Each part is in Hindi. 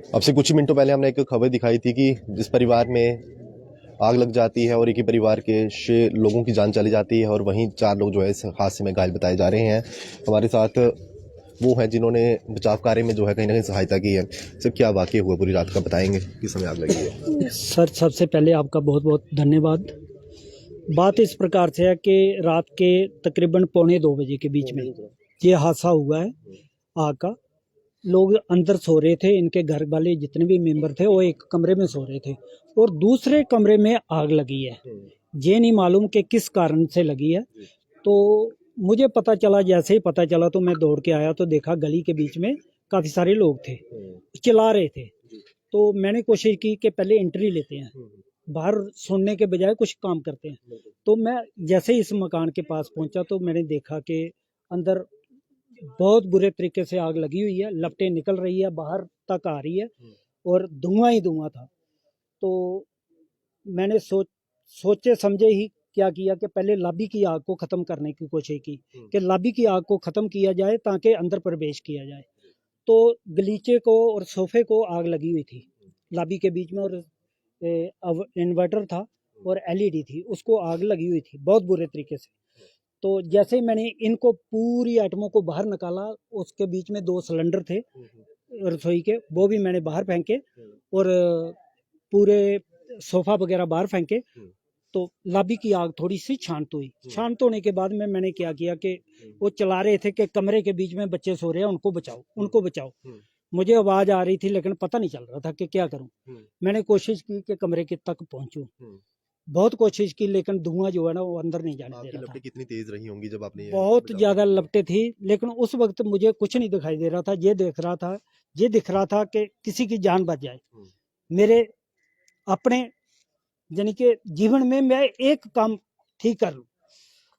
अब से कुछ ही मिनटों पहले हमने एक खबर दिखाई थी कि जिस परिवार में आग लग जाती है और एक ही परिवार के 6 लोगों की जान चली जाती है और वहीं 4 लोग जो है इस हादसे में घायल बताए जा रहे हैं। हमारे साथ वो हैं जिन्होंने बचाव कार्य में जो है कहीं ना कहीं सहायता की है। सर, क्या वाकया हुआ पूरी रात का बताएंगे, किस समय आग लगी है? सर, सबसे पहले आपका बहुत बहुत धन्यवाद। बात इस प्रकार से है कि रात के तकरीबन 1:45 के बीच में ये हादसा हुआ है आग का। लोग अंदर सो रहे थे, इनके घर वाले जितने भी मेंबर थे वो एक कमरे में सो रहे थे और दूसरे कमरे में आग लगी है। ये नहीं मालूम कि किस कारण से लगी है। तो मुझे पता चला, जैसे ही पता चला तो मैं दौड़ के आया तो देखा गली के बीच में काफी सारे लोग थे, चिल्ला रहे थे। तो मैंने कोशिश की कि पहले एंट्री लेते हैं, बाहर सुनने के बजाय कुछ काम करते हैं। तो मैं जैसे ही इस मकान के पास पहुंचा तो मैंने देखा कि अंदर बहुत बुरे तरीके से आग लगी हुई है, लपटें निकल रही है, बाहर तक आ रही है और धुआं ही धुआं था। तो मैंने सोचे समझे ही क्या किया कि पहले लॉबी की आग को खत्म करने की कोशिश की कि लॉबी की आग को खत्म किया जाए ताकि अंदर प्रवेश किया जाए। तो गलीचे को और सोफे को आग लगी हुई थी लॉबी के बीच में, और अब इन्वर्टर था और एलईडी थी, उसको आग लगी हुई थी बहुत बुरे तरीके से। तो जैसे ही मैंने इनको पूरी आइटमों को बाहर निकाला, उसके बीच में 2 सिलेंडर थे रसोई के, वो भी मैंने बाहर फेंके और पूरे सोफा वगैरह बाहर फेंके। तो लॉबी की आग थोड़ी सी शांत हुई। शांत होने के बाद में मैंने क्या किया कि वो चला रहे थे कि कमरे के बीच में बच्चे सो रहे हैं, उनको बचाओ, उनको बचाओ। मुझे आवाज आ रही थी लेकिन पता नहीं चल रहा था कि क्या करूं। मैंने कोशिश की कि कमरे के तक पहुंचूं, बहुत कोशिश की, लेकिन धुआं जो है ना वो अंदर नहीं जाने दे आपकी रहा था। लपटें कितनी तेज रही होंगी जब आपने ये बहुत बचाव ज्यादा कार्य लपटें थी, लेकिन उस वक्त मुझे कुछ नहीं दिखाई दे रहा था। ये दिख रहा था कि किसी की जान बच जाए, मेरे अपने यानी कि जीवन में मैं एक काम ठीक कर लूं।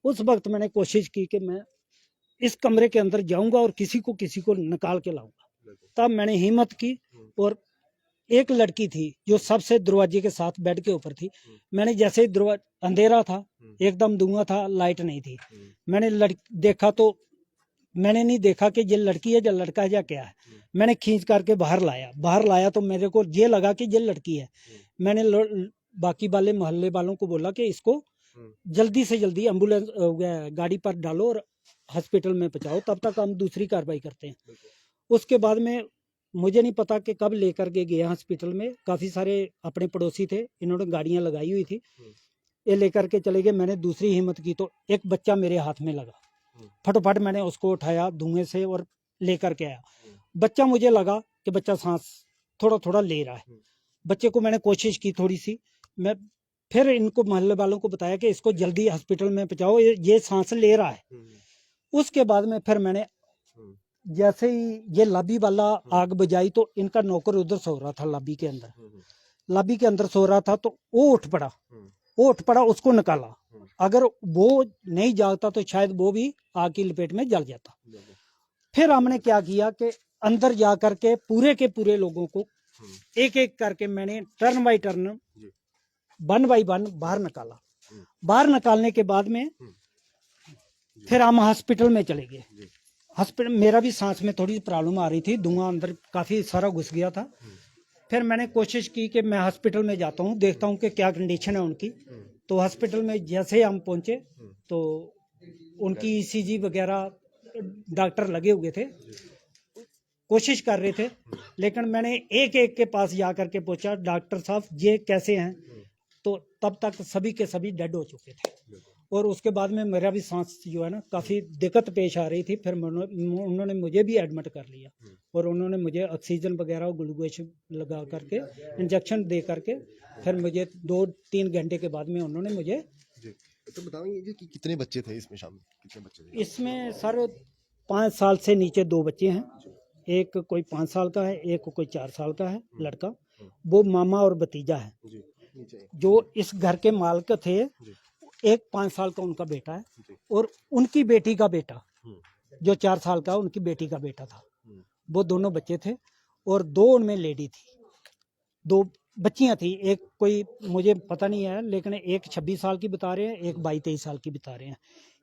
उस वक्त मैंने कोशिश की कि मैं इस कमरे के अंदर जाऊंगा और किसी को निकाल के लाऊंगा। तब मैंने हिम्मत की और एक लड़की थी जो सबसे दरवाजे के साथ बेड के ऊपर थी। मैंने जैसे ही दरवाजा, अंधेरा था, एकदम धुआं था, लाइट नहीं थी। मैंने देखा तो मैंने नहीं देखा कि ये लड़की है या लड़का है या क्या है। मैंने खींच करके बाहर लाया तो मेरे को ये लगा कि ये लड़की है। मैंने बाकी वाले मोहल्ले वालों को बोला कि इसको जल्दी से जल्दी एम्बुलेंस गाड़ी पर डालो और हॉस्पिटल में पहुंचाओ, तब तक हम दूसरी कार्रवाई करते हैं। उसके बाद में मुझे नहीं पता कि कब लेकर के गए हॉस्पिटल में। काफी सारे अपने पड़ोसी थे, इन्होंने गाड़ियां लगाई हुई थी, ये लेकर के चले गए। मैंने दूसरी हिम्मत की तो एक बच्चा मेरे हाथ में लगा, फटाफट मैंने उसको उठाया धुएं से और लेकर के आया। बच्चा, मुझे लगा कि बच्चा सांस थोड़ा थोड़ा ले रहा है। बच्चे को मैंने कोशिश की थोड़ी सी, मैं फिर इनको मोहल्ले वालों को बताया कि इसको जल्दी हॉस्पिटल में पहुंचाओ, ये सांस ले रहा है। उसके बाद में फिर मैंने जैसे ही ये लॉबी वाला आग बुझाई तो इनका नौकर उधर सो रहा था लॉबी के अंदर, लॉबी के अंदर सो रहा था। तो वो उठ पड़ा, उसको निकाला। अगर वो नहीं जागता तो शायद वो भी आग की लपेट में जल जाता। फिर हमने क्या किया कि अंदर जा करके पूरे के पूरे लोगों को एक एक करके मैंने टर्न बाई टर्न, 1 बाई 1 बाहर निकाला। बाहर निकालने के बाद में फिर हम हॉस्पिटल में चले गए। हॉस्पिटल मेरा भी सांस में थोड़ी प्रॉब्लम आ रही थी, धुआं अंदर काफी सारा घुस गया था। फिर मैंने कोशिश की कि मैं हॉस्पिटल में जाता हूँ, देखता हूँ कि क्या कंडीशन है उनकी। तो हॉस्पिटल में जैसे हम पहुंचे तो उनकी ईसीजी वगैरह डॉक्टर लगे हुए थे, कोशिश कर रहे थे। लेकिन मैंने एक एक के पास जा करके पूछा, डॉक्टर साहब ये कैसे हैं? तो तब तक सभी के सभी डेड हो चुके थे। और उसके बाद में मेरा भी सांस जो है ना काफ़ी दिक्कत पेश आ रही थी। फिर उन्होंने मुझे भी एडमिट कर लिया और उन्होंने मुझे ऑक्सीजन वगैरह ग्लूकोज लगा करके, इंजेक्शन दे करके, फिर मुझे 2-3 घंटे के बाद में उन्होंने मुझे। तो बताओ कि कितने बच्चे थे इसमें शामिल, कितने बच्चे थे? इसमें सर 5 साल से नीचे 2 बच्चे हैं, एक कोई 5 साल का है, एक कोई 4 साल का है लड़का। वो मामा और भतीजा है। जो इस घर के मालिक थे, एक 5 साल का उनका बेटा है और उनकी बेटी का बेटा जो 4 साल का, उनकी बेटी का बेटा था। वो दोनों बच्चे थे और 2 उनमें लेडी थी, 2 बच्चियां थी। एक कोई मुझे पता नहीं है, लेकिन एक 26 साल की बता रहे हैं, एक 22-23 साल की बता रहे हैं।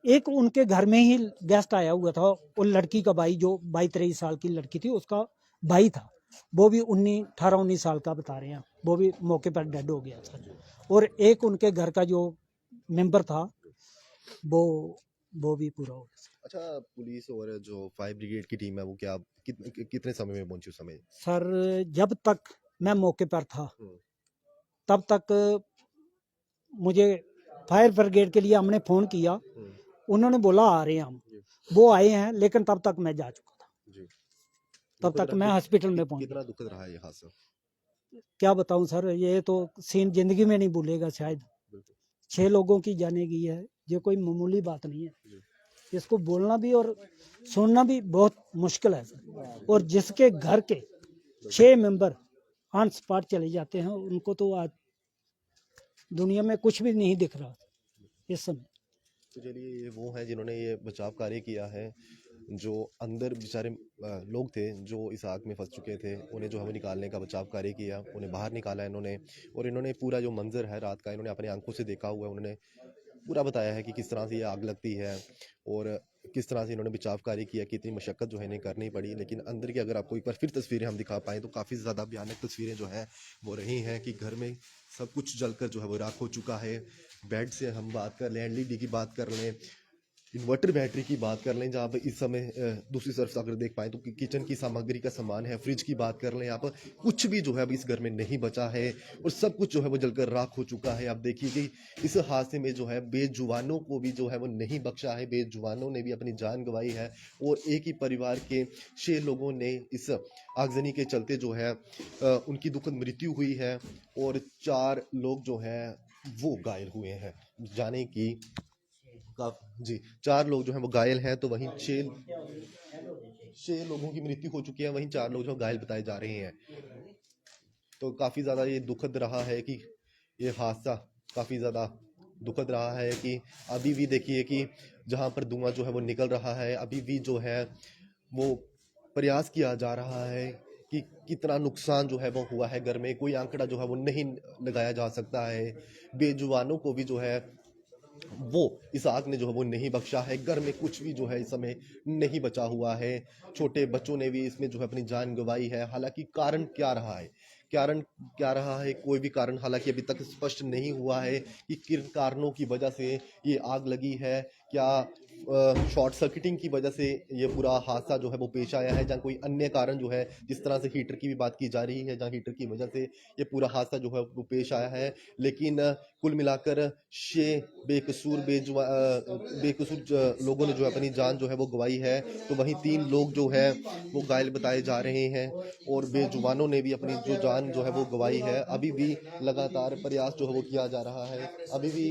एक उनके घर में ही गेस्ट आया हुआ था, उन लड़की का भाई, जो 22-23 साल की लड़की थी उसका भाई था। वो भी 18-19 साल का बता रहे हैं, वो भी मौके पर डेड हो गया था। और एक उनके घर का जो मेंबर था वो भी पूरा हो गया। अच्छा, पुलिस और जो फायर ब्रिगेड की टीम है वो क्या कितने समय में पहुंची उस समय? सर जब तक मैं मौके पर था हम्म, तब तक मुझे फायर ब्रिगेड के लिए हमने फ़ोन किया, हम्म, उन्होंने बोला आ रहे हैं हम, जी, वो आए हैं, लेकिन तब तक मैं जा चुका था, जी। तब दुखद तक रहा मैं हॉस्पिटल में पहुंच कितना गया। दुखद रहा ये हादसा? क्या बताऊं सर, ये तो सीन जिंदगी में नहीं भूलेगा शायद। बिल्कुल। 6 लोगों की जाने गई है, ये कोई मामूली बात नहीं है। जी, इसको बोलना भी और सुनना भी बहुत मुश्किल है सर। और जिसके घर के 6 मेंबर ऑन स्पॉट चले जाते हैं, उनको तो आज दुनिया में कुछ भी नहीं दिख रहा इस समय। तो चलिए ये वो हैं जिन्होंने ये बचाव कार्य किया है, जो अंदर बेचारे लोग थे जो इस आग में फंस चुके थे, उन्हें जो है वो निकालने का बचाव कार्य किया, उन्हें बाहर निकाला इन्होंने। और इन्होंने पूरा जो मंजर है रात का इन्होंने अपनी आंखों से देखा हुआ है, उन्होंने पूरा बताया है कि किस तरह से ये आग लगती है और किस तरह से इन्होंने बचाव कार्य किया, कितनी मशक्कत जो है इन्हें करनी पड़ी। लेकिन अंदर की अगर आपको एक बार फिर तस्वीरें हम दिखा पाएँ तो काफ़ी ज़्यादा भयानक तस्वीरें जो हैं वो रही हैं कि घर में सब कुछ जलकर जो है वो राख हो चुका है। बेड से हम बात कर लें, एलईडी की बात कर लें, इन्वर्टर बैटरी की बात कर लें, जहाँ पे इस समय दूसरी तरफ अगर देख पाएँ तो किचन की सामग्री का सामान है, फ्रिज की बात कर लें आप, कुछ भी जो है अब इस घर में नहीं बचा है और सब कुछ जो है वो जलकर राख हो चुका है। आप देखिए कि इस हादसे में जो है बेजुबानों को भी जो है वो नहीं बख्शा है, बेजुबानों ने भी अपनी जान गंवाई है और एक ही परिवार के 6 लोगों ने इस आगजनी के चलते जो है उनकी दुखद मृत्यु हुई है और 4 लोग जो हैं वो घायल हुए हैं। जाने की जी, 4 लोग जो हैं वो घायल हैं, तो वहीं 6 लोगों की मृत्यु हो चुकी है, वहीं 4 लोग जो घायल बताए जा रहे हैं। तो काफ़ी ज़्यादा ये दुखद रहा है कि ये हादसा काफ़ी ज़्यादा दुखद रहा है कि अभी भी देखिए कि जहाँ पर धुआँ जो है वो निकल रहा है, अभी भी जो है वो प्रयास किया जा रहा है कि कितना नुकसान जो है वो हुआ है घर में, कोई आंकड़ा जो है वो नहीं लगाया जा सकता है। बेजुबानों को भी जो है वो इस आग ने जो है वो नहीं बख्शा है। घर में कुछ भी जो है इस समय नहीं बचा हुआ है। छोटे बच्चों ने भी इसमें जो है अपनी जान गंवाई है। हालांकि कारण क्या रहा है, कारण क्या रहा है, कोई भी कारण हालांकि अभी तक स्पष्ट नहीं हुआ है कि किन कारणों की वजह से ये आग लगी है। क्या शॉर्ट सर्किटिंग की वजह से ये पूरा हादसा जो है वो पेश आया है, जहाँ कोई अन्य कारण जो है, जिस तरह से हीटर की भी बात की जा रही है, जहाँ हीटर की वजह से ये पूरा हादसा जो है वो पेश आया है। लेकिन कुल मिलाकर 6 बेकसूर लोगों ने जो है अपनी जान जो है वो गंवाई है, तो वहीं 3 लोग जो है वो घायल बताए जा रहे हैं और बेजुबानों ने भी अपनी जो जान जो है वो गंवाई है। अभी भी लगातार प्रयास जो है वो किया जा रहा है। अभी भी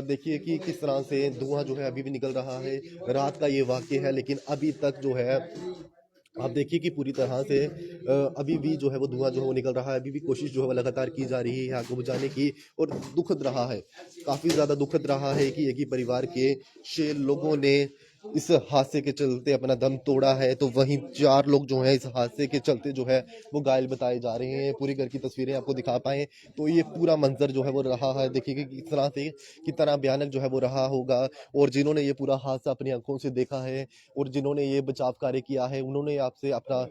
देखिए कि किस तरह से धुआं जो है अभी भी निकल रहा है। रात का ये वाक़या है, लेकिन अभी तक जो है आप देखिए कि पूरी तरह से अभी भी जो है वो धुआं जो है वो निकल रहा है। अभी भी कोशिश जो है वो लगातार की जा रही है आग को बुझाने की और दुखद रहा है, काफ़ी ज़्यादा दुखद रहा है कि एक ही परिवार के 6 लोगों ने इस हादसे के चलते अपना दम तोड़ा है, तो वहीं 4 लोग जो हैं इस हादसे के चलते जो है वो घायल बताए जा रहे हैं। पूरी घर की तस्वीरें आपको दिखा पाएँ तो ये पूरा मंज़र जो है वो रहा है। देखिए कि किस तरह से कितना भयानक जो है वो रहा होगा और जिन्होंने ये पूरा हादसा अपनी आँखों से देखा है और जिन्होंने ये बचाव कार्य किया है, उन्होंने आपसे अपना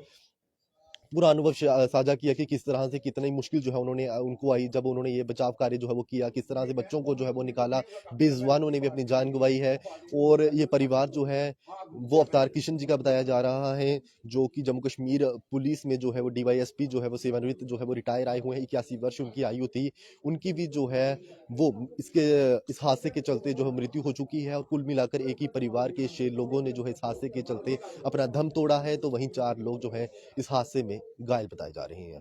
पूरा अनुभव साझा किया कि किस तरह से कितनी मुश्किल जो है उन्होंने उनको आई जब उन्होंने ये बचाव कार्य जो है वो किया, किस तरह से बच्चों को जो है वो निकाला, बेजुबानों ने भी अपनी जान गंवाई है। और ये परिवार जो है वो अवतार किशन जी का बताया जा रहा है, जो कि जम्मू कश्मीर पुलिस में जो है वो डीवाईएसपी जो है वो सेवानिवृत्त जो है वो रिटायर आए हुए हैं, 81 वर्ष उनकी आयु थी। उनकी भी जो है वो इस हादसे के चलते जो है मृत्यु हो चुकी है और कुल मिलाकर एक ही परिवार के 6 लोगों ने जो है इस हादसे के चलते अपना दम तोड़ा है, तो वहीं 4 लोग जो है इस हादसे में घायल बताए जा रहे हैं।